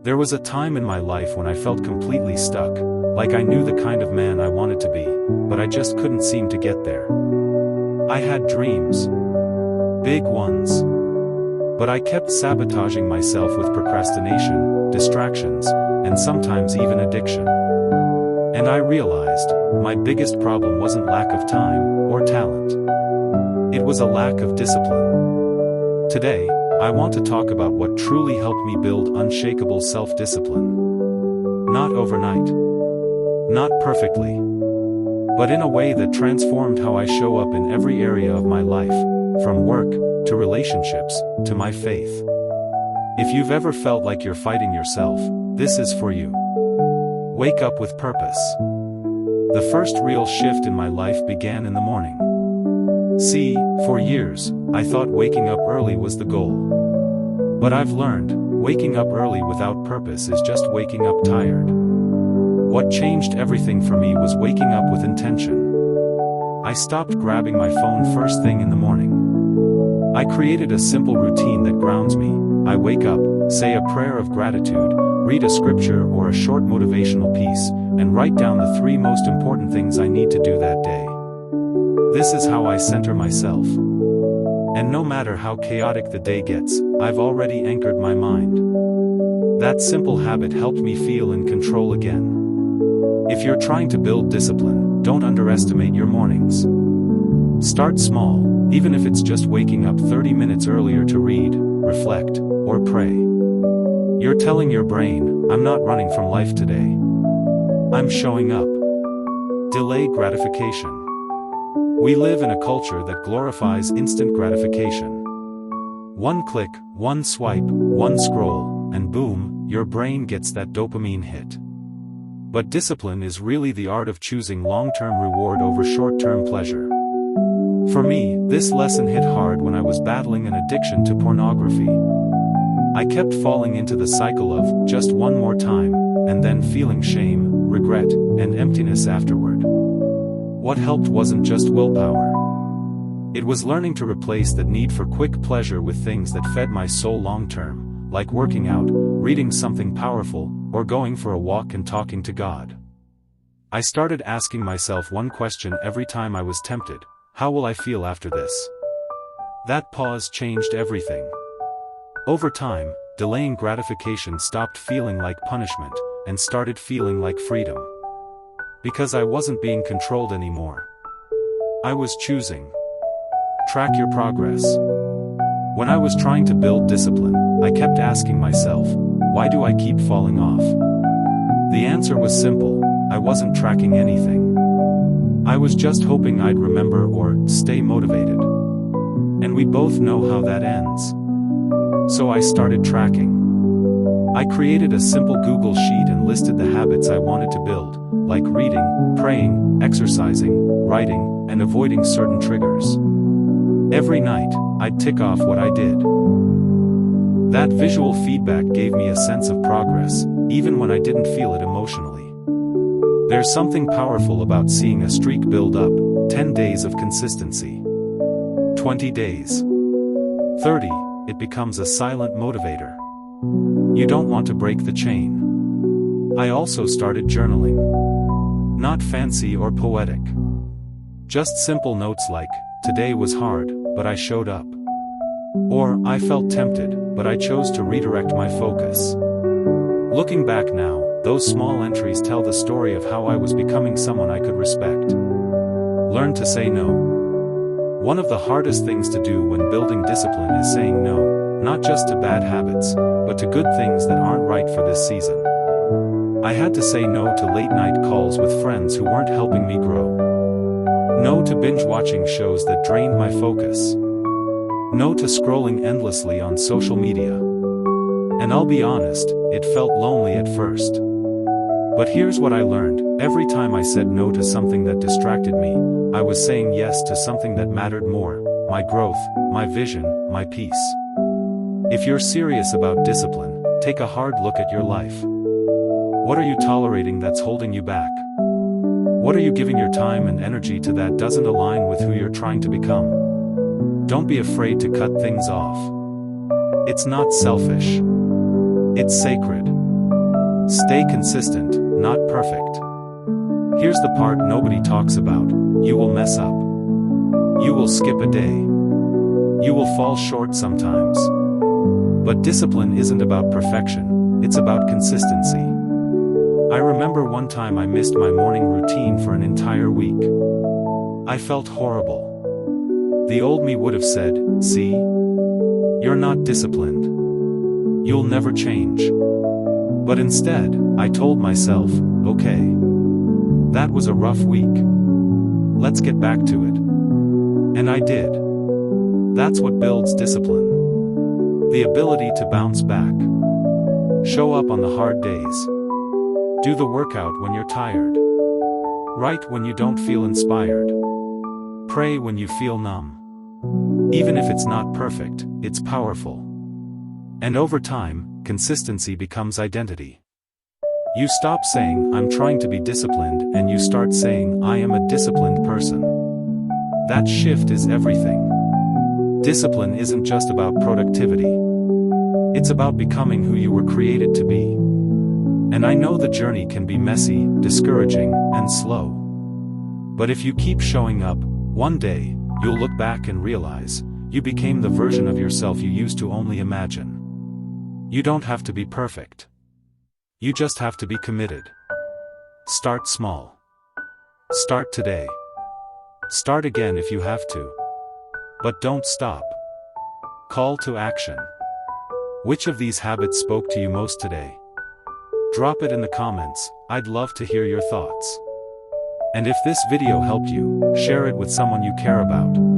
There was a time in my life when I felt completely stuck, like I knew the kind of man I wanted to be, but I just couldn't seem to get there. I had dreams. Big ones. But I kept sabotaging myself with procrastination, distractions, and sometimes even addiction. And I realized, my biggest problem wasn't lack of time or talent. It was a lack of discipline. Today, I want to talk about what truly helped me build unshakable self-discipline. Not overnight. Not perfectly. But in a way that transformed how I show up in every area of my life, from work, to relationships, to my faith. If you've ever felt like you're fighting yourself, this is for you. Wake up with purpose. The first real shift in my life began in the morning. See, for years, I thought waking up early was the goal. But I've learned, waking up early without purpose is just waking up tired. What changed everything for me was waking up with intention. I stopped grabbing my phone first thing in the morning. I created a simple routine that grounds me. I wake up, say a prayer of gratitude, read a scripture or a short motivational piece, and write down the 3 most important things I need to do that day. This is how I center myself. And no matter how chaotic the day gets, I've already anchored my mind. That simple habit helped me feel in control again. If you're trying to build discipline, don't underestimate your mornings. Start small, even if it's just waking up 30 minutes earlier to read, reflect, or pray. You're telling your brain, I'm not running from life today. I'm showing up. Delay gratification. We live in a culture that glorifies instant gratification. One click, one swipe, one scroll, and boom, your brain gets that dopamine hit. But discipline is really the art of choosing long-term reward over short-term pleasure. For me, this lesson hit hard when I was battling an addiction to pornography. I kept falling into the cycle of just one more time, and then feeling shame, regret, and emptiness afterward. What helped wasn't just willpower. It was learning to replace that need for quick pleasure with things that fed my soul long-term, like working out, reading something powerful, or going for a walk and talking to God. I started asking myself one question every time I was tempted: how will I feel after this? That pause changed everything. Over time, delaying gratification stopped feeling like punishment, and started feeling like freedom. Because I wasn't being controlled anymore. I was choosing. Track your progress. When I was trying to build discipline, I kept asking myself, why do I keep falling off? The answer was simple: I wasn't tracking anything. I was just hoping I'd remember or stay motivated. And we both know how that ends. So I started tracking. I created a simple Google sheet and listed the habits I wanted to build, like reading, praying, exercising, writing, and avoiding certain triggers. Every night, I'd tick off what I did. That visual feedback gave me a sense of progress, even when I didn't feel it emotionally. There's something powerful about seeing a streak build up: 10 days of consistency. 20 days. 30, it becomes a silent motivator. You don't want to break the chain. I also started journaling. Not fancy or poetic. Just simple notes like, today was hard, but I showed up. Or, I felt tempted, but I chose to redirect my focus. Looking back now, those small entries tell the story of how I was becoming someone I could respect. Learn to say no. One of the hardest things to do when building discipline is saying no, not just to bad habits, but to good things that aren't right for this season. I had to say no to late-night calls with friends who weren't helping me grow. No to binge-watching shows that drained my focus. No to scrolling endlessly on social media. And I'll be honest, it felt lonely at first. But here's what I learned: every time I said no to something that distracted me, I was saying yes to something that mattered more: my growth, my vision, my peace. If you're serious about discipline, take a hard look at your life. What are you tolerating that's holding you back? What are you giving your time and energy to that doesn't align with who you're trying to become? Don't be afraid to cut things off. It's not selfish. It's sacred. Stay consistent, not perfect. Here's the part nobody talks about: you will mess up. You will skip a day. You will fall short sometimes. But discipline isn't about perfection, it's about consistency. I remember one time I missed my morning routine for an entire week. I felt horrible. The old me would have said, "See? You're not disciplined. You'll never change." But instead, I told myself, "Okay. That was a rough week. Let's get back to it." And I did. That's what builds discipline. The ability to bounce back. Show up on the hard days. Do the workout when you're tired. Write when you don't feel inspired. Pray when you feel numb. Even if it's not perfect, it's powerful. And over time, consistency becomes identity. You stop saying, "I'm trying to be disciplined," and you start saying, "I am a disciplined person." That shift is everything. Discipline isn't just about productivity. It's about becoming who you were created to be. And I know the journey can be messy, discouraging, and slow. But if you keep showing up, one day, you'll look back and realize, you became the version of yourself you used to only imagine. You don't have to be perfect. You just have to be committed. Start small. Start today. Start again if you have to. But don't stop. Call to action. Which of these habits spoke to you most today? Drop it in the comments, I'd love to hear your thoughts. And if this video helped you, share it with someone you care about.